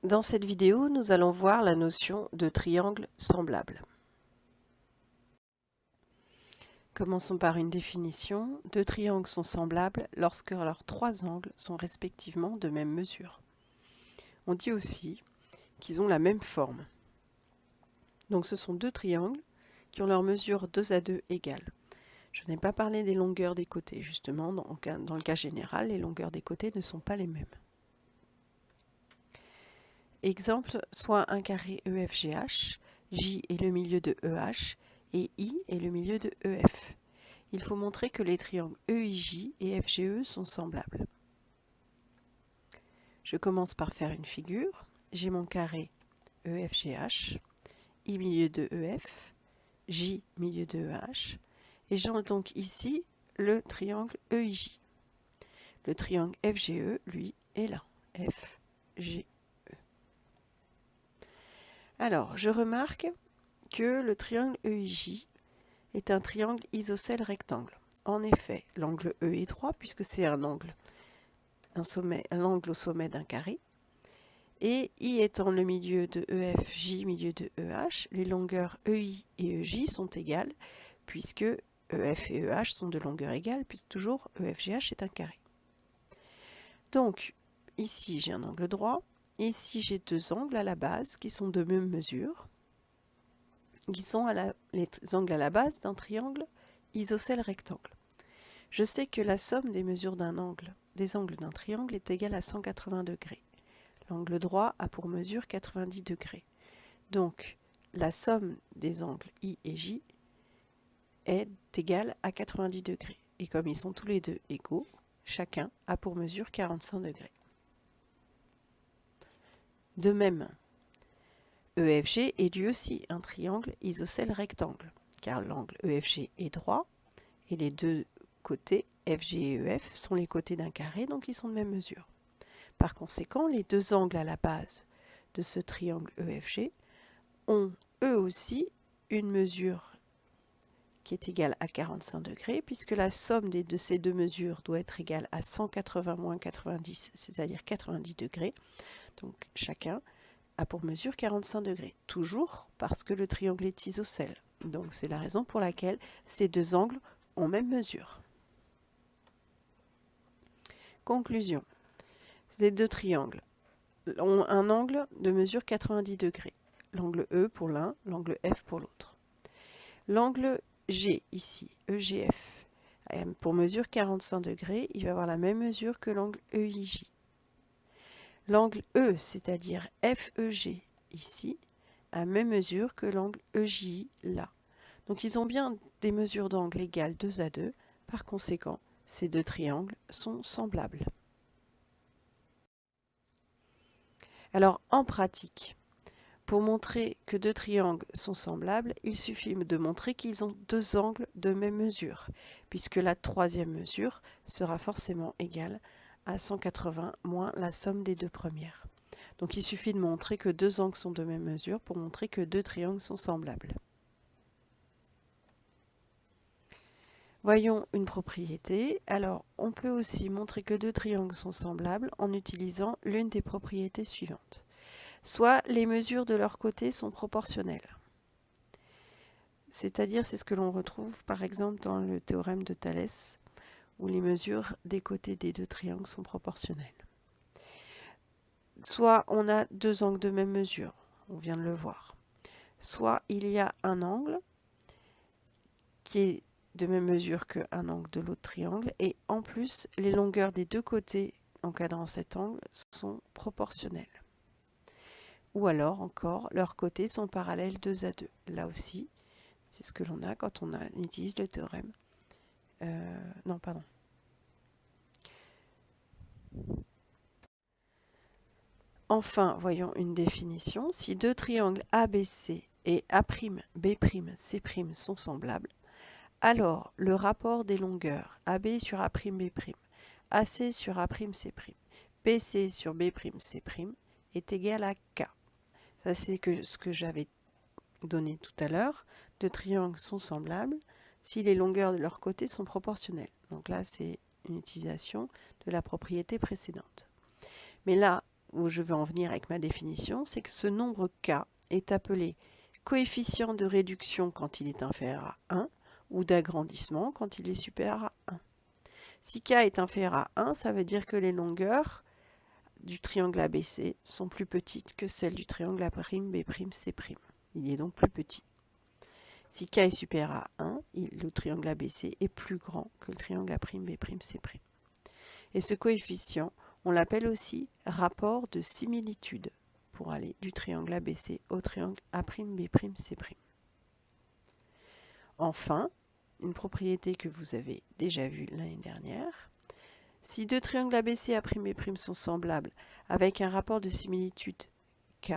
Dans cette vidéo, nous allons voir la notion de triangle semblable. Commençons par une définition. Deux triangles sont semblables lorsque leurs trois angles sont respectivement de même mesure. On dit aussi qu'ils ont la même forme. Donc ce sont deux triangles qui ont leur mesure 2 à 2 égale. Je n'ai pas parlé des longueurs des côtés. Justement, dans le cas général, les longueurs des côtés ne sont pas les mêmes. Exemple, soit un carré EFGH, J est le milieu de EH et I est le milieu de EF. Il faut montrer que les triangles EIJ et FGE sont semblables. Je commence par faire une figure. J'ai mon carré EFGH, I milieu de EF, J milieu de EH, et j'ai donc ici le triangle EIJ. Le triangle FGE, lui, est là, FGE. Alors, je remarque que le triangle EIJ est un triangle isocèle rectangle. En effet, l'angle E est droit puisque c'est un angle au sommet d'un carré. Et I étant le milieu de EF, J milieu de EH, les longueurs EI et EJ sont égales puisque EF et EH sont de longueur égale puisque toujours EFGH est un carré. Donc, ici j'ai un angle droit. Ici j'ai deux angles à la base qui sont de même mesure, qui sont les angles à la base d'un triangle isocèle rectangle. Je sais que la somme des mesures des angles d'un triangle est égale à 180 degrés. L'angle droit a pour mesure 90 degrés. Donc, la somme des angles I et J est égale à 90 degrés. Et comme ils sont tous les deux égaux, chacun a pour mesure 45 degrés. De même, EFG est lui aussi un triangle isocèle rectangle, car l'angle EFG est droit et les deux côtés FG et EF sont les côtés d'un carré, donc ils sont de même mesure. Par conséquent, les deux angles à la base de ce triangle EFG ont eux aussi une mesure qui est égale à 45 degrés, puisque la somme de ces deux mesures doit être égale à 180 moins 90, c'est-à-dire 90 degrés. Donc chacun a pour mesure 45 degrés, toujours parce que le triangle est isocèle. Donc c'est la raison pour laquelle ces deux angles ont même mesure. Conclusion. Ces deux triangles ont un angle de mesure 90 degrés. L'angle E pour l'un, l'angle F pour l'autre. L'angle G ici, EGF, pour mesure 45 degrés, il va avoir la même mesure que l'angle EIJ. L'angle E, c'est-à-dire FEG ici, a même mesure que l'angle EJI là. Donc ils ont bien des mesures d'angle égales 2 à 2. Par conséquent, ces deux triangles sont semblables. Alors en pratique, pour montrer que deux triangles sont semblables, il suffit de montrer qu'ils ont deux angles de même mesure, puisque la troisième mesure sera forcément égale à 180 moins la somme des deux premières. Donc il suffit de montrer que deux angles sont de même mesure pour montrer que deux triangles sont semblables. Voyons une propriété. Alors, on peut aussi montrer que deux triangles sont semblables en utilisant l'une des propriétés suivantes. Soit les mesures de leurs côtés sont proportionnelles. C'est-à-dire, c'est ce que l'on retrouve par exemple dans le théorème de Thalès, où les mesures des côtés des deux triangles sont proportionnelles. Soit on a deux angles de même mesure, on vient de le voir. Soit il y a un angle qui est de même mesure qu'un angle de l'autre triangle, et en plus, les longueurs des deux côtés encadrant cet angle sont proportionnelles. Ou alors, encore, leurs côtés sont parallèles 2 à 2. Là aussi, c'est ce que l'on a quand on utilise le théorème. Enfin, voyons une définition. Si deux triangles ABC et A'B', C' sont semblables, alors le rapport des longueurs AB sur A'B', AC sur A'C', BC sur B'C' est égal à K. Ça, c'est ce que j'avais donné tout à l'heure. Deux triangles sont semblables si les longueurs de leurs côtés sont proportionnelles. Donc là, c'est une utilisation de la propriété précédente. Mais là, où je veux en venir avec ma définition, c'est que ce nombre k est appelé coefficient de réduction quand il est inférieur à 1 ou d'agrandissement quand il est supérieur à 1. Si k est inférieur à 1, ça veut dire que les longueurs du triangle ABC sont plus petites que celles du triangle A'B'C'. Il est donc plus petit. Si k est supérieur à 1, le triangle ABC est plus grand que le triangle A'B'C'. Et ce coefficient, on l'appelle aussi rapport de similitude pour aller du triangle ABC au triangle A'B'C'. Enfin, une propriété que vous avez déjà vue l'année dernière, si deux triangles ABC A'B'C sont semblables avec un rapport de similitude K,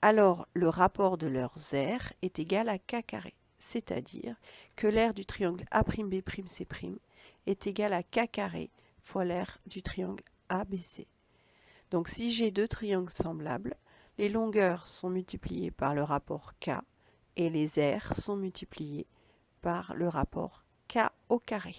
alors le rapport de leurs aires est égal à K carré, c'est-à-dire que l'aire du triangle A'B'C' est égal à K carré fois l'aire du triangle ABC. Donc si j'ai deux triangles semblables, les longueurs sont multipliées par le rapport K et les aires sont multipliées par le rapport K au carré.